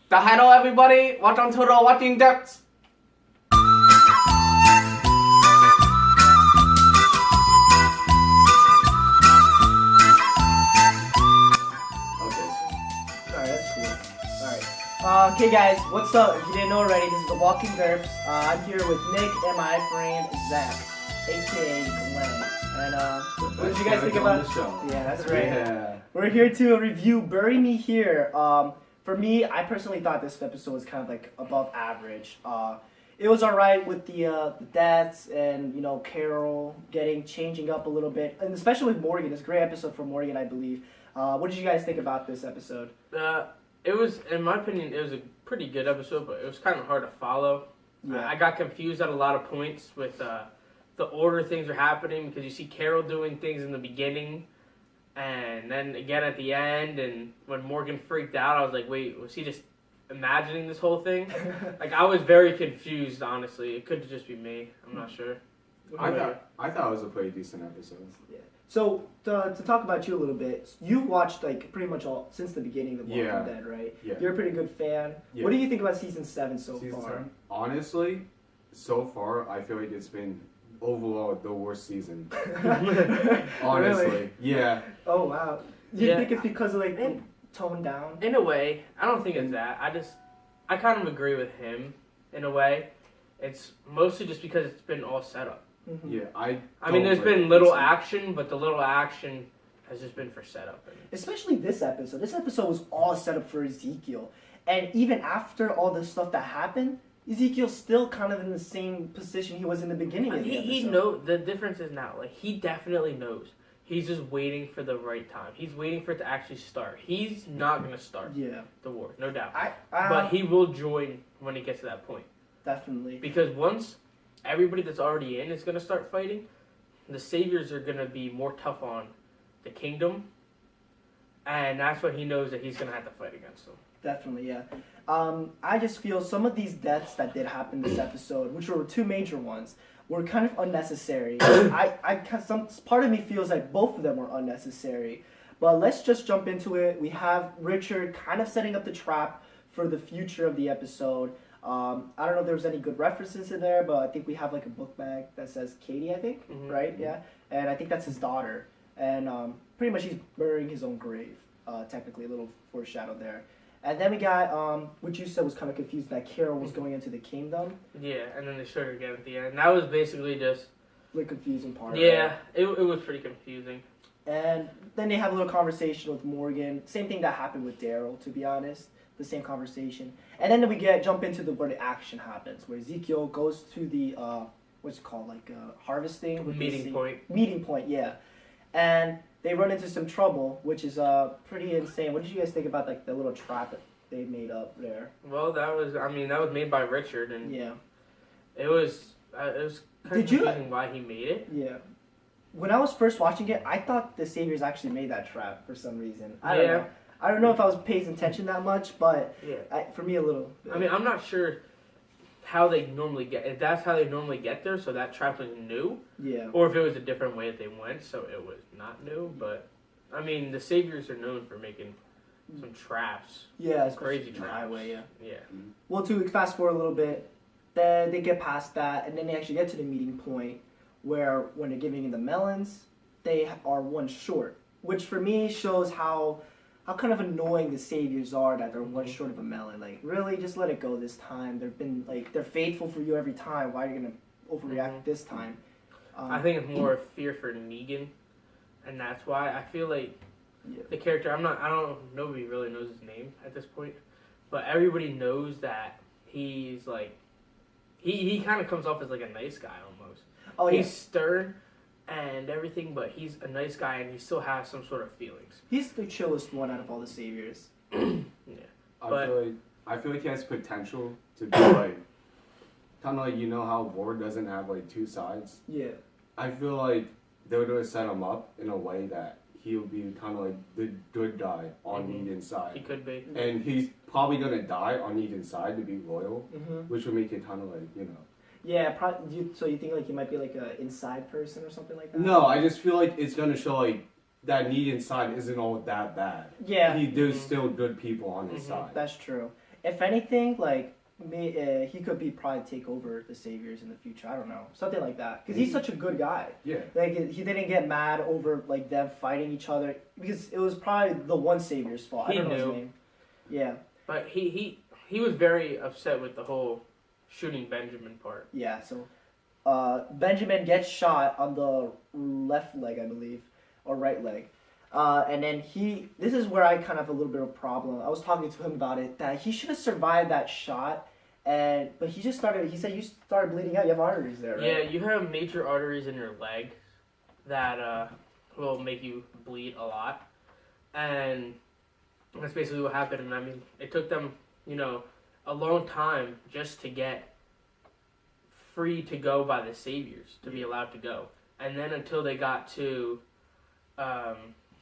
Hello everybody, welcome to the Watching Derps. Alright, that's cool. Alright. Okay guys, what's up? If you didn't know already, this is the Walking Derps. I'm here with Nick and my friend Zach, aka Glenn. And what did you guys think about the show? Yeah, that's right. Yeah. We're here to review Bury Me Here. For me, I personally thought this episode was kind of like above average. It was alright with the deaths and Carol changing up a little bit, and especially with Morgan. It's a great episode for Morgan, I believe. What did you guys think about this episode? It was, in my opinion, it was a pretty good episode, but it was kind of hard to follow. Yeah. I got confused at a lot of points with the order things are happening, because you see Carol doing things in the beginning, and then again at the end, and when Morgan freaked out, I was like, wait, was he just imagining this whole thing? Like, I was very confused, honestly. It could just be me. I'm not sure. I thought it was a pretty decent episode. Yeah. So to talk about you a little bit, you watched like pretty much all since the beginning of Walking Dead, right? Yeah. You're a pretty good fan. Yeah. What do you think about season 7 so Season far? 7? Honestly, so far I feel like it's been overall the worst season. Honestly, Really? yeah. Oh wow. You Yeah. think it's because of like toned down? In a way, I don't think it's that. I kind of agree with him, in a way. It's mostly just because it's been all set up. Mm-hmm. Yeah, I mean, there's been little action, but the little action has just been for setup. Especially this episode. This episode was all set up for Ezekiel. And even after all the stuff that happened, Ezekiel's still kind of in the same position he was in the beginning of the episode. He knows. The difference is now, like, he definitely knows. He's just waiting for the right time. He's waiting for it to actually start. He's not going to start the war, no doubt. But he will join when he gets to that point. Definitely. Because once everybody that's already in is going to start fighting, the saviors are going to be more tough on the kingdom. And that's when he knows that he's going to have to fight against them. Definitely, yeah. I just feel some of these deaths that did happen this episode, which were two major ones, were kind of unnecessary. Some part of me feels like both of them were unnecessary. But let's just jump into it. We have Richard kind of setting up the trap for the future of the episode. I don't know if there was any good references in there, but I think we have like a book bag that says Katie, I think, right? Yeah, and I think that's his daughter, and pretty much he's burying his own grave. Technically, a little foreshadow there. And then we got what you said was kind of confused that Carol was going into the kingdom. Yeah, and then they showed her again at the end. That was basically just The confusing part. Yeah, it was pretty confusing. And then they have a little conversation with Morgan. Same thing that happened with Daryl, to be honest. The same conversation. And then we jump into where the action happens, where Ezekiel goes to the what's it called, like harvesting Meeting point. Meeting point, yeah. And they run into some trouble, which is pretty insane. What did you guys think about like the little trap that they made up there? Well, that was made by Richard, and Yeah. it was kind of confusing why he made it. Yeah. When I was first watching it, I thought the Saviors actually made that trap for some reason. I don't know. I don't know if I was paying attention that much, but for me a little. I mean, I'm not sure how they normally get. If that's how they normally get there, so that trap was new. Yeah. Or if it was a different way that they went, so it was not new. But I mean, the Saviors are known for making some traps. Yeah, it's crazy traps. traps. Highway, yeah. Yeah. Well, to fast forward a little bit, then they get past that, and then they actually get to the meeting point where when they're giving the melons, they are one short, which for me shows how kind of annoying the Saviors are that they're one short of a melon. Like, really, just let it go this time. They're faithful for you every time. Why are you gonna overreact this time? I think it's more fear for Negan, and that's why I feel like the character. Nobody really knows his name at this point, but everybody knows that he's like, he kind of comes off as like a nice guy almost. Oh, he's stern and everything, but he's a nice guy and he still has some sort of feelings. He's the chillest one out of all the Saviors. Yeah. I feel like he has potential to be like kind of like how war doesn't have like two sides. Yeah. I feel like they would have set him up in a way that he'll be kind of like the good guy on Negan's side. He could be. And he's probably gonna die on Negan's side to be loyal, which would make it kind of like Yeah, so you think like he might be like an inside person or something like that? No, I just feel like it's gonna show like that Negan's side isn't all that bad. Yeah. There's still good people on his side. That's true. if anything, like he could be probably take over the Saviors in the future. I don't know, something like that, because he's such a good guy. Yeah. Like he didn't get mad over like them fighting each other because it was probably the one Savior's fault. I don't know his name. Yeah. But he was very upset with the whole shooting Benjamin part. Yeah. So Benjamin gets shot on the left leg, I believe, or right leg. And then this is where I kind of have a little bit of a problem. I was talking to him about it, that he should have survived that shot, but he said you started bleeding out, you have arteries there, right? Yeah, you have major arteries in your leg that will make you bleed a lot. And that's basically what happened. And I mean, it took them, a long time just to get free to go by the Saviors, to be allowed to go. And then until they got to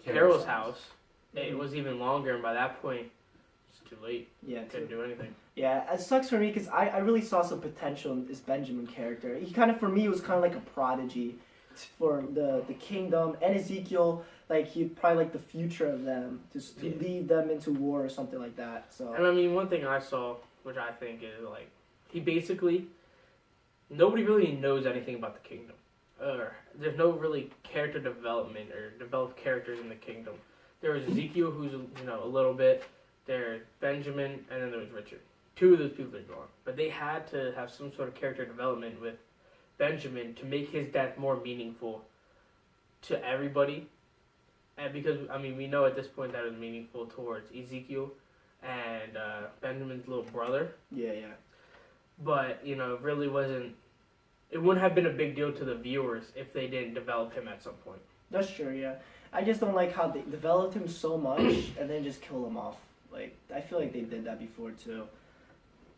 Carol's house, it was even longer, and by that point, it's too late. Yeah, couldn't do anything. Yeah, it sucks for me because I really saw some potential in this Benjamin character. He kind of, for me, was kind of like a prodigy for the kingdom, and Ezekiel, like he'd probably like the future of them, just to lead them into war or something like that. So. And I mean, one thing I saw, which I think is like, he basically, nobody really knows anything about the kingdom. There's no really character development or developed characters in the kingdom. There was Ezekiel, who's a little bit. There's Benjamin, and then there was Richard. Two of those people are gone, but they had to have some sort of character development with Benjamin to make his death more meaningful to everybody. And because we know at this point that it was meaningful towards Ezekiel and Benjamin's little brother. Yeah. But it really wasn't. It wouldn't have been a big deal to the viewers if they didn't develop him at some point. That's true, yeah. I just don't like how they developed him so much and then just kill him off. Like, I feel like they did that before, too.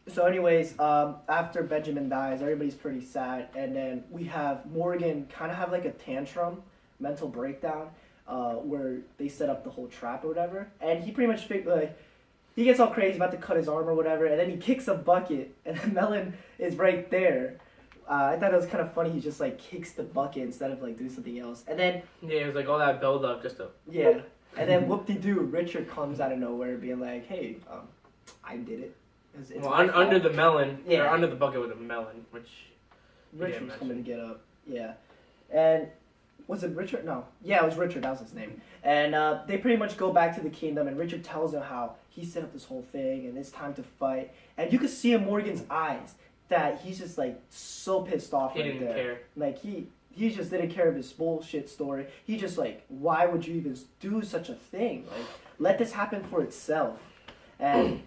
So anyways, after Benjamin dies, everybody's pretty sad. And then we have Morgan kind of have like a tantrum, mental breakdown, where they set up the whole trap or whatever. And he pretty much, he gets all crazy about to cut his arm or whatever. And then he kicks a bucket, and then Melon is right there. I thought it was kind of funny. He just like kicks the bucket instead of like doing something else, and then it was like all that build up just to and then whoop-de-doo, Richard comes out of nowhere being like, "Hey, I did it." It's under the melon, or under the bucket with a melon, which Richard was coming to get up, and was it Richard? No, it was Richard. That was his name. And they pretty much go back to the kingdom, and Richard tells them how he set up this whole thing, and it's time to fight. And you could see in Morgan's eyes that he's just like so pissed off he didn't care. Like he just didn't care of his bullshit story. He just like, why would you even do such a thing? Like, let this happen for itself. And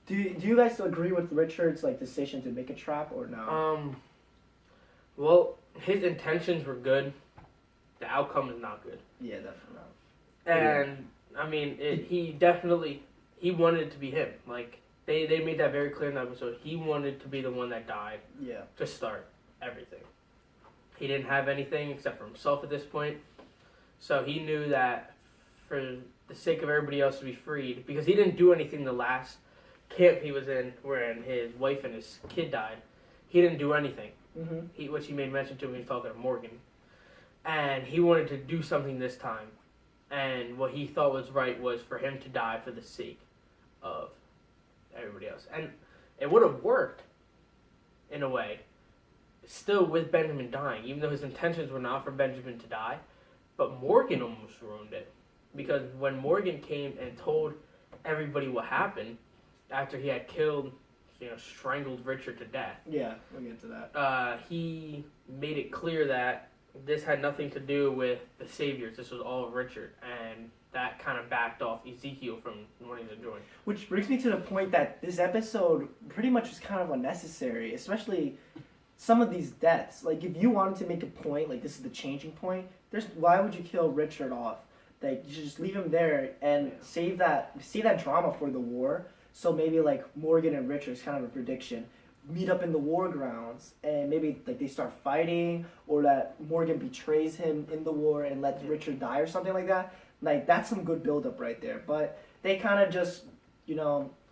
do you guys agree with Richard's like decision to make a trap or no? Well, his intentions were good. The outcome is not good. Yeah, definitely not. And I mean, he wanted it to be him. Like. They made that very clear in the episode. He wanted to be the one that died to start everything. He didn't have anything except for himself at this point. So he knew that for the sake of everybody else to be freed, because he didn't do anything the last camp he was in wherein his wife and his kid died. He didn't do anything, which he made mention to when he was talking to Morgan. And he wanted to do something this time. And what he thought was right was for him to die for the sake of everybody else. And it would have worked in a way, still with Benjamin dying, even though his intentions were not for Benjamin to die. But Morgan almost ruined it, because when Morgan came and told everybody what happened after he had killed, strangled Richard to death. Yeah, we'll get to that. He made it clear that this had nothing to do with the Saviors. This was all Richard, and that kind of backed off Ezekiel from wanting to join. Which brings me to the point that this episode pretty much is kind of unnecessary, especially some of these deaths. Like, if you wanted to make a point, like this is the changing point, why would you kill Richard off? Like, you should just leave him there and save that drama for the war. So maybe like Morgan and Richard is kind of a prediction. Meet up in the war grounds and maybe like they start fighting, or that Morgan betrays him in the war and lets Richard die or something like that. Like, that's some good build-up right there. But they kind of just,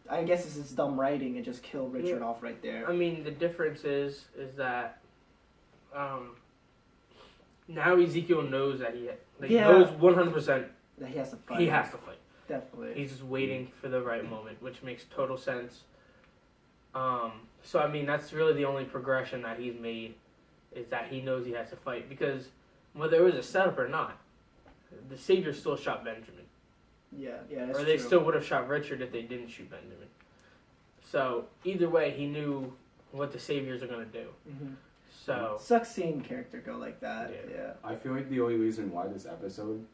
I guess this is dumb writing and just kill Richard off right there. I mean, the difference is that now Ezekiel knows that knows 100% that he has to fight. He has to fight. Definitely. He's just waiting for the right moment, which makes total sense. So I mean, that's really the only progression that he's made, is that he knows he has to fight, because whether it was a setup or not, the Savior still shot Benjamin. Yeah, that's Or they true. still would have shot Richard if they didn't shoot Benjamin. So either way, he knew what the Saviors are gonna do. Mm-hmm. So Sucks seeing character go like that. Yeah. I feel like the only reason why this episode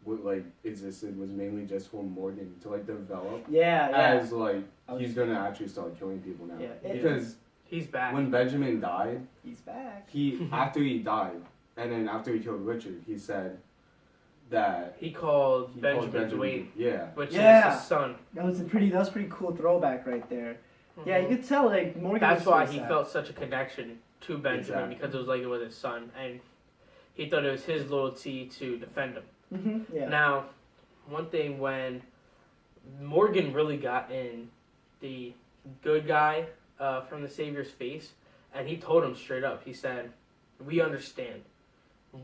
would like existed was mainly just for Morgan to like develop Yeah. as like he's gonna actually start killing people now. Yeah. Because he's back. when Benjamin died, He's back. he after he died, and then after he killed Richard, he said that He called Benjamin Dwayne, Yeah. which Yeah. is his son. That was a pretty cool throwback right there. Yeah, you could tell like Morgan. That's was why so he sad. felt such a connection to Benjamin, Exactly. because it was like it was his son, and he thought it was his loyalty to defend him. Mm-hmm. Yeah. Now, one thing, when Morgan really got in the good guy from the Savior's face, and he told him straight up, he said, "We understand.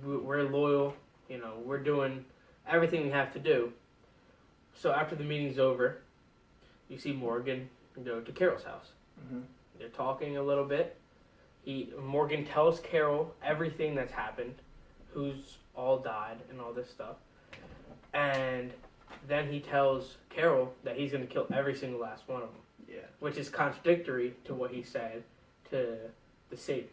We're loyal. You know, we're doing everything we have to do." So after the meeting's over, you see Morgan go to Carol's house. Mm-hmm. They're talking a little bit. Morgan tells Carol everything that's happened, who's all died and all this stuff. And then he tells Carol that he's going to kill every single last one of them. Yeah. Which is contradictory to what he said to the Savior.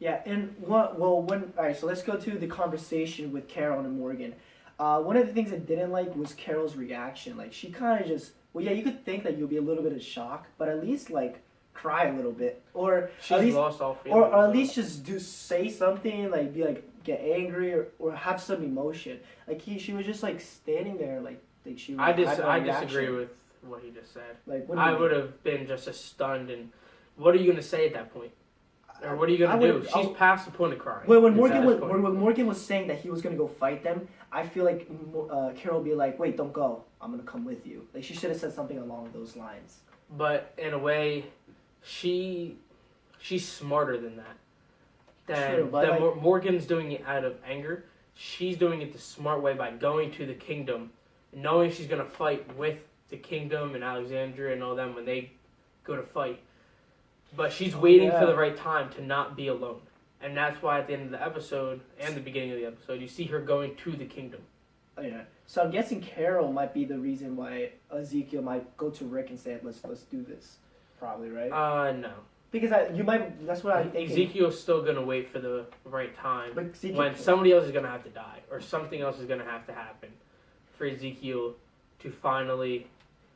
Yeah, and all right, so let's go to the conversation with Carol and Morgan. One of the things I didn't like was Carol's reaction. Like, she kind of just, well, yeah, you could think that you'll be a little bit of shock, but at least, like, cry a little bit. Or She's at least, lost all feelings. or at least just say something, like, be like, get angry or have some emotion. Like, she was just, like, standing there, like she I had no I reaction. disagree with what he just said. Like, what do you I mean? would have been just as stunned, and what are you going to say at that point? Or what are you I going to do? would- She's past the point of crying. When Morgan was, Exactly. when Morgan was saying that he was gonna go fight them, I feel like Carol would be like, "Wait, don't go. I'm gonna come with you." Like, she should have said something along those lines. But in a way, she's smarter than that. True, but Morgan's doing it out of anger. She's doing it the smart way by going to the kingdom, knowing she's gonna fight with the kingdom and Alexandria and all them when they go to fight. But she's waiting for the right time to not be alone. And that's why at the end of the episode and the beginning of the episode, you see her going to the kingdom. Oh, yeah. So I'm guessing Carol might be the reason why Ezekiel might go to Rick and say, "Let's do this." Probably, right? No. Because you might. That's what I'm thinking. Ezekiel's still gonna wait for the right time. But Ezekiel, When somebody else is going to have to die, or something else is going to have to happen for Ezekiel to finally...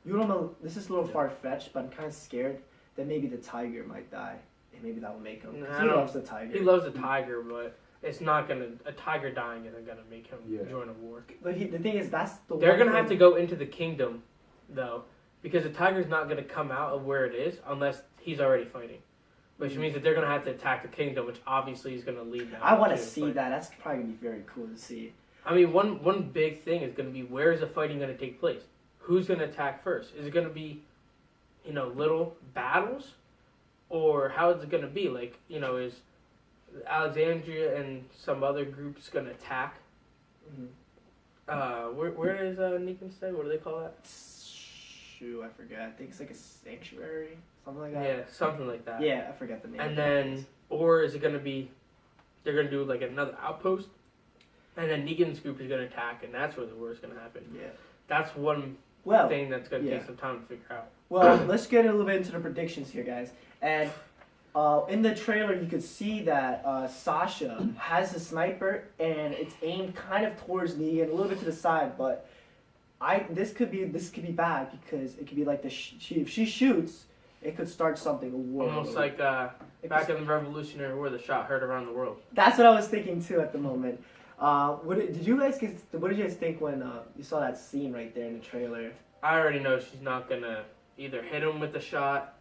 you don't know. This is a little far fetched, but I'm kind of scared that maybe the tiger might die, and maybe that will make him. 'Cause he loves the tiger. He loves the tiger, but it's not going to... A tiger dying isn't going to make him join a war. But the thing is, that's the. They're going to have to go into the kingdom, though, because the tiger's not going to come out of where it is unless he's already fighting. Which means that they're going to have to attack the kingdom, which obviously is going to lead them. I want to see that. That's probably going to be very cool to see. I mean, one big thing is going to be, where is the fighting going to take place? Who's going to attack first? Is it going to be, little battles? Or how is it going to be? Like, is Alexandria and some other groups going to attack? Mm-hmm. Where is Negan stay? What do they call that? Shoot, I forget. I think it's like a sanctuary, something like that. Yeah, something like that. Yeah, I forget the name. And then, or is it going to be, they're going to do like another outpost? And then Negan's group is going to attack, and that's where the war is going to happen. Yeah. That's one thing that's going to take some time to figure out. Well, let's get a little bit into the predictions here, guys. And in the trailer, you could see that Sasha has a sniper, and it's aimed kind of towards Negan, a little bit to the side. But this could be bad, because it could be like if she shoots, it could start something, a war. Almost like back in the Revolutionary War, the shot heard around the world. That's what I was thinking too at the moment. What did you guys think when you saw that scene right there in the trailer? I already know she's not gonna either hit him with the shot.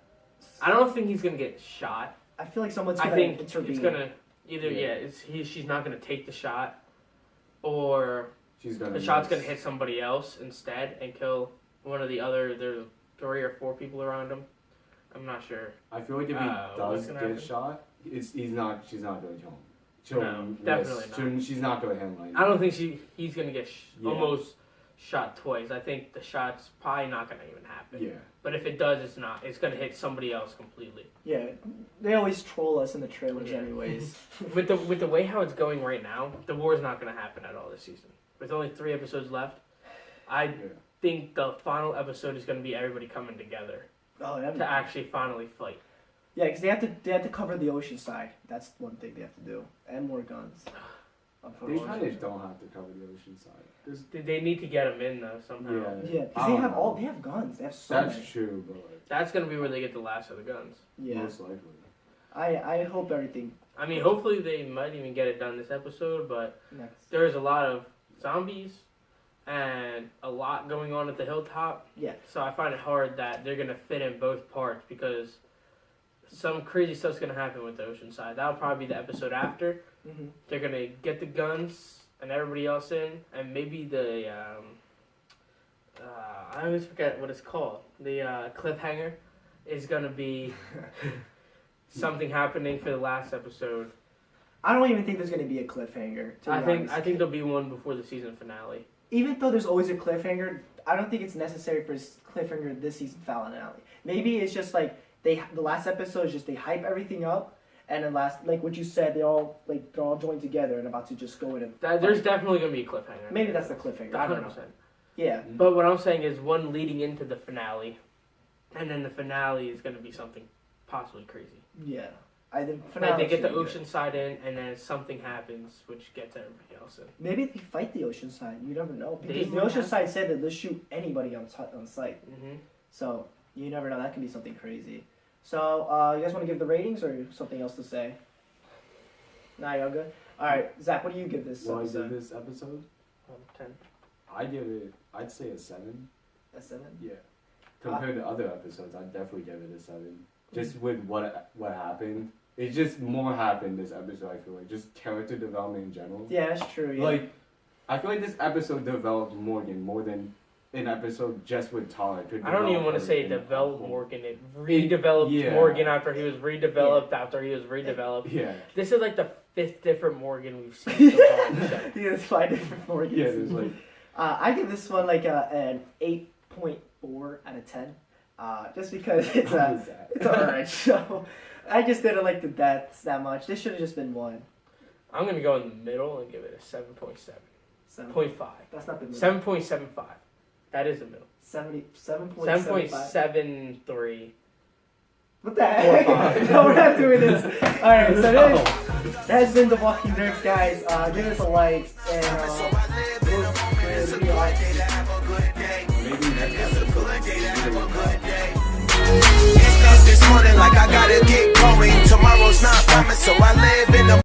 I don't think he's gonna get shot. I feel like someone's gonna I think intervene. it's gonna either she's not gonna take the shot, or the shot's gonna hit somebody else instead and kill one of the other. There's 3 or 4 people around him. I'm not sure. I feel like if he does get happen? shot, she's not going to kill him. No, definitely not. She's not going to hit him. I don't think he's gonna get almost shot twice. I think the shot's probably not gonna even happen. Yeah. But if it does, it's not. It's gonna hit somebody else completely. Yeah, they always troll us in the trailers, Yeah. anyways. With the way how it's going right now, the war's not gonna happen at all this season. With only 3 episodes left, I think the final episode is gonna be everybody coming together Oh, that'd be to actually finally fight. Yeah, because they have to cover the ocean side. That's one thing they have to do, and more guns. They kind of don't have to cover the ocean side. They need to get them in though somehow. Yeah. Yeah, because they have guns. They have so That's many. true, but like, That's gonna be where they get the last of the guns. Yeah, most likely. I hope everything I mean, hopefully they might even get it done this episode, but next. there's a lot of zombies and a lot going on at the hilltop. Yeah. So I find it hard that they're gonna fit in both parts because some crazy stuff's gonna happen with the ocean side. That'll probably be the episode after. Mm-hmm. They're gonna get the guns and everybody else in, and maybe the I always forget what it's called. The cliffhanger is gonna be something happening for the last episode. I don't even think there's gonna be a cliffhanger. To be honest. I think there'll be one before the season finale. Even though there's always a cliffhanger, I don't think it's necessary for a cliffhanger this season finale. Maybe it's just like the last episode is just they hype everything up, and then like what you said, they're all joined together and about to just go in and. There's definitely gonna be a cliffhanger. Maybe that's the cliffhanger. I don't know. 100%. Yeah. But what I'm saying is one leading into the finale, and then the finale is gonna be something possibly crazy. Yeah. I think Like they get the should be good. ocean side in, and then something happens which gets everybody else in. Maybe they fight the ocean side. You never know. They Because the might ocean have- side said that they'll shoot anybody on site. Mm-hmm. So you never know. That can be something crazy. So you guys want to give the ratings or something else to say? Nah, y'all good. All right, Zach. What do you give this What I episode? give this episode? 10. I'd say a 7. A 7. Yeah. Compared to other episodes, I'd definitely give it a 7. Just with what happened. It's just more happened this episode, I feel like. Just character development in general. Yeah, that's true. Yeah. Like, I feel like this episode developed Morgan more than an episode just with Tyler could I don't even want to say it develop developed her. Morgan. It redeveloped Yeah. Morgan after he was redeveloped after he was redeveloped. Yeah. This is like the 5th different Morgan we've seen so far on the show. yeah, there's 5 different Morgans. Yeah, there's like... I give this one like an 8.4 out of 10. Just because it's How is that? it's alright show. I just didn't like the deaths that much. This should have just been 1. I'm going to go in the middle and give it a 7.7. 0.5. That's not the middle. 7.75. That is the middle. 7.75. 7.73. What the heck? No, we're not doing this. Alright, so that has been The Walking Derps, guys. Give us a like and Maybe next episode.